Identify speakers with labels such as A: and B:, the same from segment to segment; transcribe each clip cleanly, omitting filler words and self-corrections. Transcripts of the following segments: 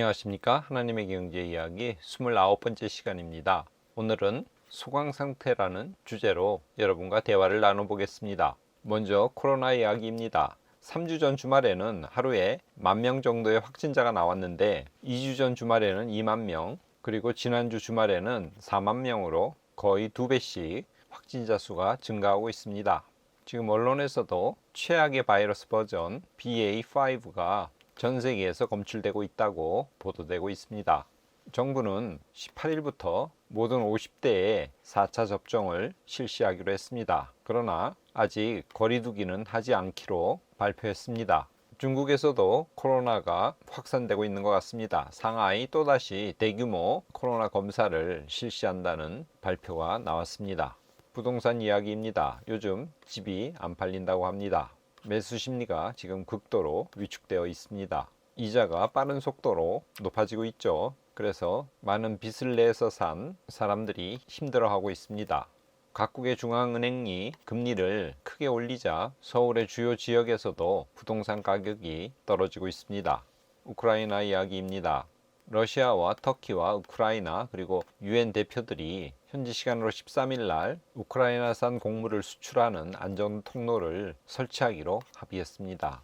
A: 안녕하십니까. 하나님의 경제 이야기 29번째 시간입니다. 오늘은 소강 상태라는 주제로 여러분과 대화를 나눠보겠습니다. 먼저 코로나 이야기입니다. 3주 전 주말에는 하루에 10,000명 정도의 확진자가 나왔는데 2주 전 주말에는 20,000명, 그리고 지난주 주말에는 40,000명으로 거의 2배씩 확진자 수가 증가하고 있습니다. 지금 언론에서도 최악의 바이러스 버전 BA.5가 전 세계에서 검출되고 있다고 보도되고 있습니다. 정부는 18일부터 모든 50대에 4차 접종을 실시하기로 했습니다. 그러나 아직 거리두기는 하지 않기로 발표했습니다. 중국에서도 코로나가 확산되고 있는 것 같습니다. 상하이 또다시 대규모 코로나 검사를 실시한다는 발표가 나왔습니다. 부동산 이야기입니다. 요즘 집이 안 팔린다고 합니다. 매수 심리가 지금 극도로 위축되어 있습니다. 이자가 빠른 속도로 높아지고 있죠. 그래서 많은 빚을 내서 산 사람들이 힘들어하고 있습니다. 각국의 중앙은행이 금리를 크게 올리자 서울의 주요 지역에서도 부동산 가격이 떨어지고 있습니다. 우크라이나 이야기입니다. 러시아와 터키와 우크라이나 그리고 유엔 대표들이 현지 시간으로 13일 날 우크라이나산 곡물을 수출하는 안전 통로를 설치하기로 합의했습니다.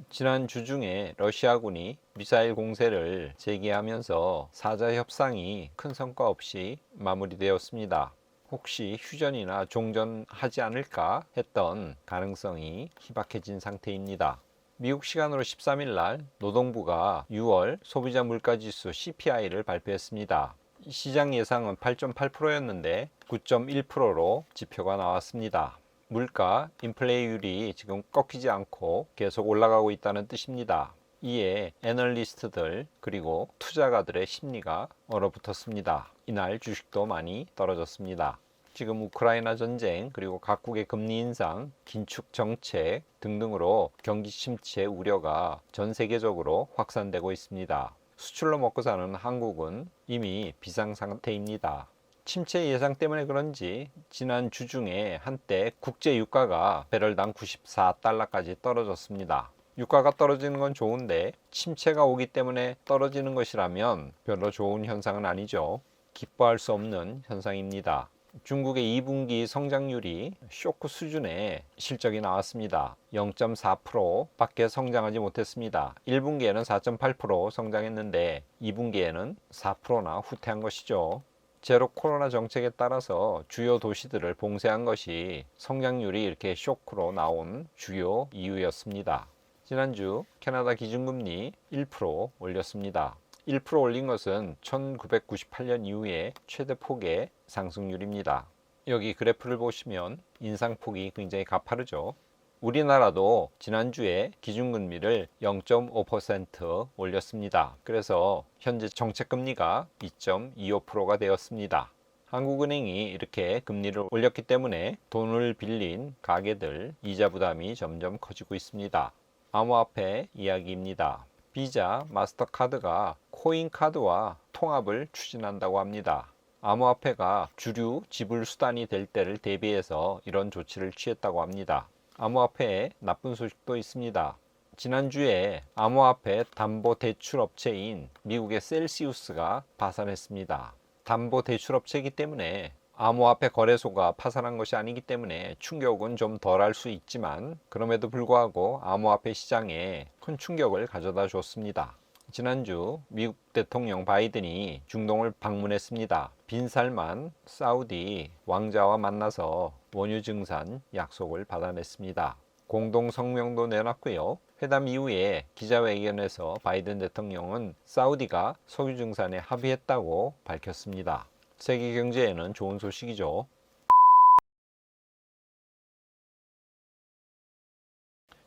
A: 지난 주 중에 러시아군이 미사일 공세를 재개하면서 사자 협상이 큰 성과 없이 마무리되었습니다. 혹시 휴전이나 종전하지 않을까 했던 가능성이 희박해진 상태입니다. 미국 시간으로 13일 날 노동부가 6월 소비자 물가지수 CPI를 발표했습니다. 시장 예상은 8.8%였는데 9.1%로 지표가 나왔습니다. 물가 인플레이율이 지금 꺾이지 않고 계속 올라가고 있다는 뜻입니다. 이에 애널리스트들 그리고 투자가들의 심리가 얼어붙었습니다. 이날 주식도 많이 떨어졌습니다. 지금 우크라이나 전쟁 그리고 각국의 금리 인상, 긴축 정책 등등으로 경기 침체 우려가 전 세계적으로 확산되고 있습니다. 수출로 먹고 사는 한국은 이미 비상 상태입니다. 침체 예상 때문에 그런지 지난 주 중에 한때 국제 유가가 배럴당 94달러까지 떨어졌습니다. 유가가 떨어지는 건 좋은데 침체가 오기 때문에 떨어지는 것이라면 별로 좋은 현상은 아니죠. 기뻐할 수 없는 현상입니다. 중국의 2분기 성장률이 쇼크 수준의 실적이 나왔습니다. 0.4% 밖에 성장하지 못했습니다. 1분기에는 4.8% 성장했는데 2분기에는 4%나 후퇴한 것이죠. 제로 코로나 정책에 따라서 주요 도시들을 봉쇄한 것이 성장률이 이렇게 쇼크로 나온 주요 이유였습니다. 지난주 캐나다 기준금리 1% 올렸습니다. 1% 올린 것은 1998년 이후에 최대 폭의 상승률입니다. 여기 그래프를 보시면 인상폭이 굉장히 가파르죠. 우리나라도 지난주에 기준금리를 0.5% 올렸습니다. 그래서 현재 정책금리가 2.25%가 되었습니다. 한국은행이 이렇게 금리를 올렸기 때문에 돈을 빌린 가게들 이자 부담이 점점 커지고 있습니다. 암호화폐 이야기입니다. 비자, 마스터카드가 코인카드와 통합을 추진한다고 합니다. 암호화폐가 주류 지불 수단이 될 때를 대비해서 이런 조치를 취했다고 합니다. 암호화폐에 나쁜 소식도 있습니다. 지난주에 암호화폐 담보대출업체인 미국의 셀시우스가 파산했습니다. 담보대출업체이기 때문에 암호화폐 거래소가 파산한 것이 아니기 때문에 충격은 좀 덜할 수 있지만 그럼에도 불구하고 암호화폐 시장에 큰 충격을 가져다 줬습니다. 지난주 미국 대통령 바이든이 중동을 방문했습니다. 빈살만 사우디 왕자와 만나서 원유 증산 약속을 받아냈습니다. 공동 성명도 내놨고요. 회담 이후에 기자회견에서 바이든 대통령은 사우디가 석유 증산에 합의했다고 밝혔습니다. 세계 경제에는 좋은 소식이죠.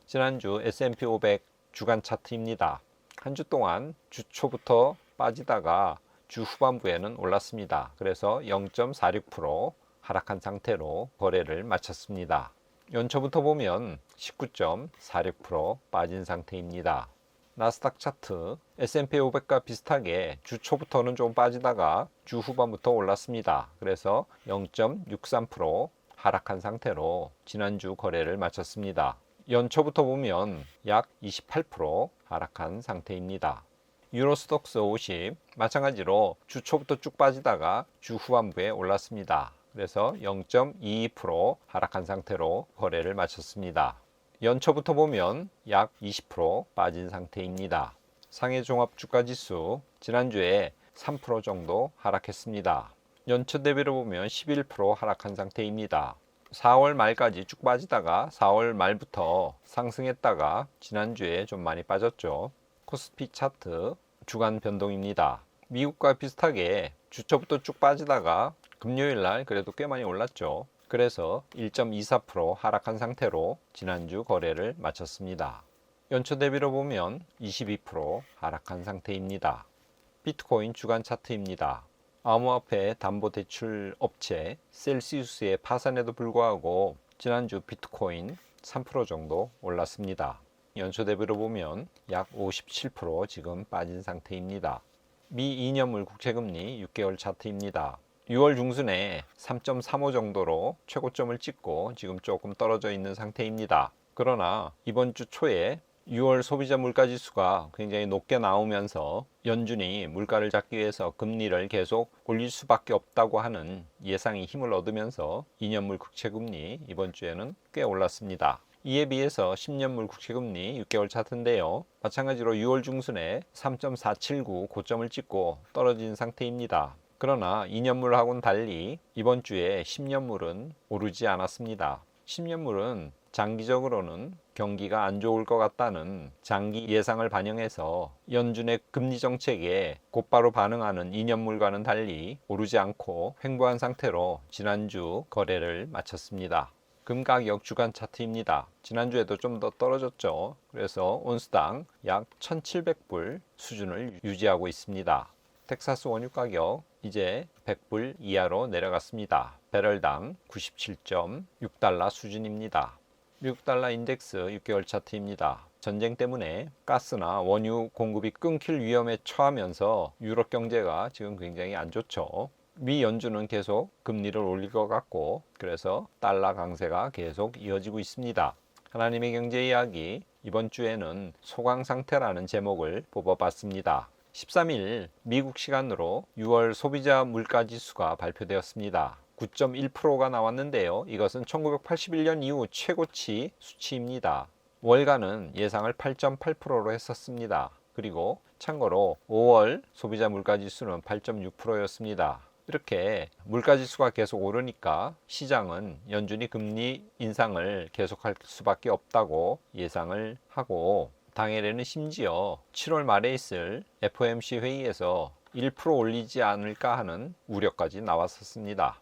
A: 지난주 S&P 500 주간 차트입니다. 한 주 동안 주 초부터 빠지다가 주 후반부에는 올랐습니다. 그래서 0.46% 하락한 상태로 거래를 마쳤습니다. 연초부터 보면 19.46% 빠진 상태입니다. 나스닥 차트 S&P 500과 비슷하게 주 초부터는 좀 빠지다가 주 후반부터 올랐습니다. 그래서 0.63% 하락한 상태로 지난주 거래를 마쳤습니다. 연초부터 보면 약 28% 하락한 상태입니다. 유로스톡스 50 마찬가지로 주 초부터 쭉 빠지다가 주 후반부에 올랐습니다. 그래서 0.22% 하락한 상태로 거래를 마쳤습니다. 연초부터 보면 약 20% 빠진 상태입니다. 상해 종합 주가 지수 지난주에 3% 정도 하락했습니다. 연초 대비로 보면 11% 하락한 상태입니다. 4월 말까지 쭉 빠지다가 4월 말부터 상승했다가 지난주에 좀 많이 빠졌죠. 코스피 차트 주간 변동입니다. 미국과 비슷하게 주초부터 쭉 빠지다가 금요일 날 그래도 꽤 많이 올랐죠. 그래서 1.24% 하락한 상태로 지난주 거래를 마쳤습니다. 연초 대비로 보면 22% 하락한 상태입니다. 비트코인 주간 차트입니다. 암호화폐 담보대출 업체 셀시우스의 파산에도 불구하고 지난주 비트코인 3% 정도 올랐습니다. 연초 대비로 보면 약 57% 지금 빠진 상태입니다. 미 2년물 국채금리 6개월 차트입니다. 6월 중순에 3.35 정도로 최고점을 찍고 지금 조금 떨어져 있는 상태입니다. 그러나 이번 주 초에 6월 소비자 물가지수가 굉장히 높게 나오면서 연준이 물가를 잡기 위해서 금리를 계속 올릴 수밖에 없다고 하는 예상이 힘을 얻으면서 2년물 국채금리 이번 주에는 꽤 올랐습니다. 이에 비해서 10년물 국채금리 6개월 차트인데요. 마찬가지로 6월 중순에 3.479 고점을 찍고 떨어진 상태입니다. 그러나 2년물하고는 달리 이번 주에 10년물은 오르지 않았습니다. 10년물은 장기적으로는 경기가 안 좋을 것 같다는 장기 예상을 반영해서 연준의 금리 정책에 곧바로 반응하는 2년물과는 달리 오르지 않고 횡보한 상태로 지난주 거래를 마쳤습니다. 금 가격 주간 차트입니다. 지난주에도 좀 더 떨어졌죠. 그래서 온스당 약 1,700불 수준을 유지하고 있습니다. 텍사스 원유 가격 이제 100불 이하로 내려갔습니다. 배럴당 97.6달러 수준입니다. 미국 달러 인덱스 6개월 차트입니다. 전쟁 때문에 가스나 원유 공급이 끊길 위험에 처하면서 유럽 경제가 지금 굉장히 안 좋죠. 미 연준은 계속 금리를 올릴 것 같고 그래서 달러 강세가 계속 이어지고 있습니다. 하나님의 경제 이야기 이번 주에는 소강 상태라는 제목을 뽑아봤습니다. 13일 미국 시간으로 6월 소비자 물가 지수가 발표되었습니다. 9.1%가 나왔는데요. 이것은 1981년 이후 최고치 수치입니다. 월가는 예상을 8.8%로 했었습니다. 그리고 참고로 5월 소비자 물가 지수는 8.6%였습니다. 이렇게 물가지수가 계속 오르니까 시장은 연준이 금리 인상을 계속할 수밖에 없다고 예상을 하고 당일에는 심지어 7월 말에 있을 FOMC 회의에서 1% 올리지 않을까 하는 우려까지 나왔었습니다.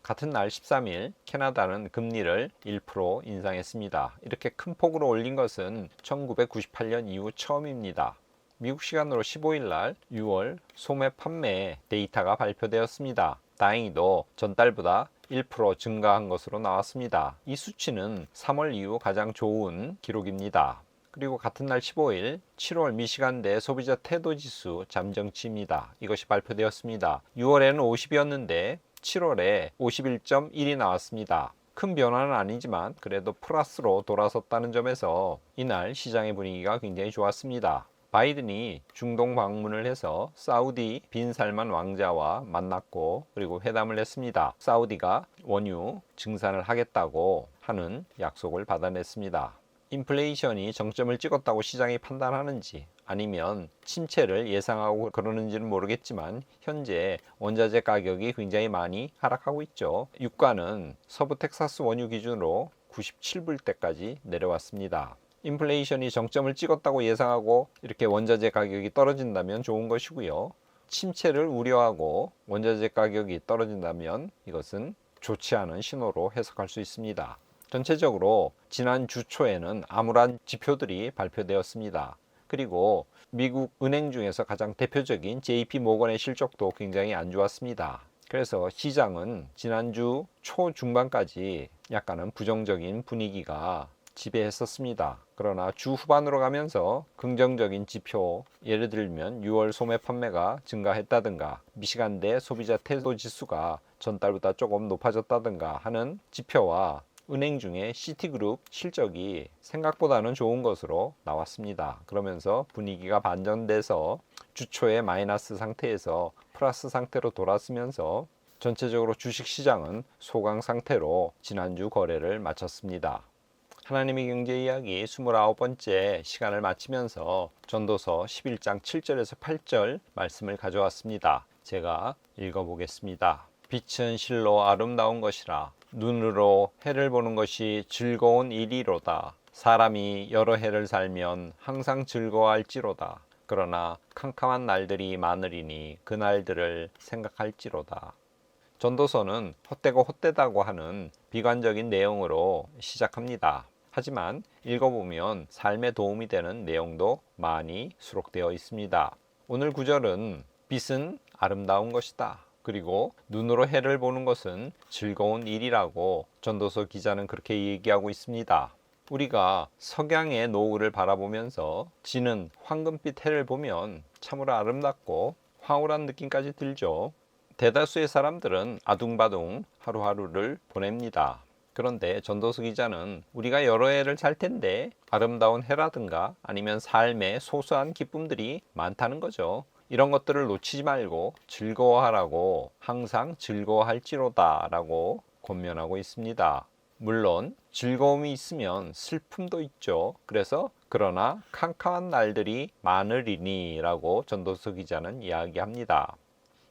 A: 같은 날 13일 캐나다는 금리를 1% 인상했습니다. 이렇게 큰 폭으로 올린 것은 1998년 이후 처음입니다. 미국 시간으로 15일 날 6월 소매 판매 데이터가 발표되었습니다. 다행히도 전달보다 1% 증가한 것으로 나왔습니다. 이 수치는 3월 이후 가장 좋은 기록입니다. 그리고 같은 날 15일 7월 미시간대 소비자 태도지수 잠정치입니다. 이것이 발표되었습니다. 6월에는 50이었는데 7월에 51.1이 나왔습니다. 큰 변화는 아니지만 그래도 플러스로 돌아섰다는 점에서 이날 시장의 분위기가 굉장히 좋았습니다. 바이든이 중동 방문을 해서 사우디 빈 살만 왕자와 만났고 그리고 회담을 했습니다. 사우디가 원유 증산을 하겠다고 하는 약속을 받아냈습니다. 인플레이션이 정점을 찍었다고 시장이 판단하는지 아니면 침체를 예상하고 그러는지는 모르겠지만 현재 원자재 가격이 굉장히 많이 하락하고 있죠. 유가는 서부 텍사스 원유 기준으로 97불대까지 내려왔습니다. 인플레이션이 정점을 찍었다고 예상하고 이렇게 원자재 가격이 떨어진다면 좋은 것이고요. 침체를 우려하고 원자재 가격이 떨어진다면 이것은 좋지 않은 신호로 해석할 수 있습니다. 전체적으로 지난 주 초에는 암울한 지표들이 발표되었습니다. 그리고 미국 은행 중에서 가장 대표적인 JP 모건의 실적도 굉장히 안 좋았습니다. 그래서 시장은 지난주 초중반까지 약간은 부정적인 분위기가 지배했었습니다. 그러나 주 후반으로 가면서 긍정적인 지표, 예를 들면 6월 소매 판매가 증가했다든가 미시간대 소비자 태도 지수가 전달보다 조금 높아졌다든가 하는 지표와 은행 중에 시티그룹 실적이 생각보다는 좋은 것으로 나왔습니다. 그러면서 분위기가 반전돼서 주 초에 마이너스 상태에서 플러스 상태로 돌아서면서 전체적으로 주식시장은 소강 상태로 지난주 거래를 마쳤습니다. 하나님의 경제 이야기 29번째 시간을 마치면서 전도서 11장 7절에서 8절 말씀을 가져왔습니다. 제가 읽어보겠습니다. 빛은 실로 아름다운 것이라 눈으로 해를 보는 것이 즐거운 일이로다. 사람이 여러 해를 살면 항상 즐거워할지로다. 그러나 캄캄한 날들이 많으리니 그 날들을 생각할지로다. 전도서는 헛되고 헛되다고 하는 비관적인 내용으로 시작합니다. 하지만 읽어보면 삶에 도움이 되는 내용도 많이 수록되어 있습니다. 오늘 구절은 빛은 아름다운 것이다. 그리고 눈으로 해를 보는 것은 즐거운 일이라고 전도서 기자는 그렇게 얘기하고 있습니다. 우리가 석양의 노을을 바라보면서 지는 황금빛 해를 보면 참으로 아름답고 황홀한 느낌까지 들죠. 대다수의 사람들은 아둥바둥 하루하루를 보냅니다. 그런데 전도서 기자는 우리가 여러 해를 살 텐데 아름다운 해라든가 아니면 삶의 소소한 기쁨들이 많다는 거죠. 이런 것들을 놓치지 말고 즐거워하라고, 항상 즐거워할지로다 라고 권면하고 있습니다. 물론 즐거움이 있으면 슬픔도 있죠. 그래서 그러나 캄캄한 날들이 많으리니 라고 전도서 기자는 이야기합니다.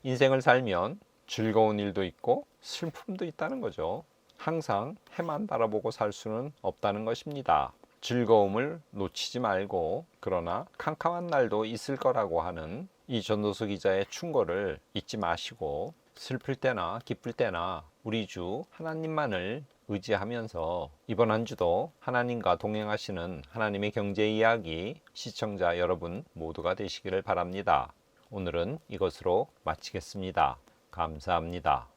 A: 인생을 살면 즐거운 일도 있고 슬픔도 있다는 거죠. 항상 해만 바라보고 살 수는 없다는 것입니다. 즐거움을 놓치지 말고 그러나 캄캄한 날도 있을 거라고 하는 이 전도서 기자의 충고를 잊지 마시고 슬플 때나 기쁠 때나 우리 주 하나님만을 의지하면서 이번 한 주도 하나님과 동행하시는 하나님의 경제 이야기 시청자 여러분 모두가 되시기를 바랍니다. 오늘은 이것으로 마치겠습니다. 감사합니다.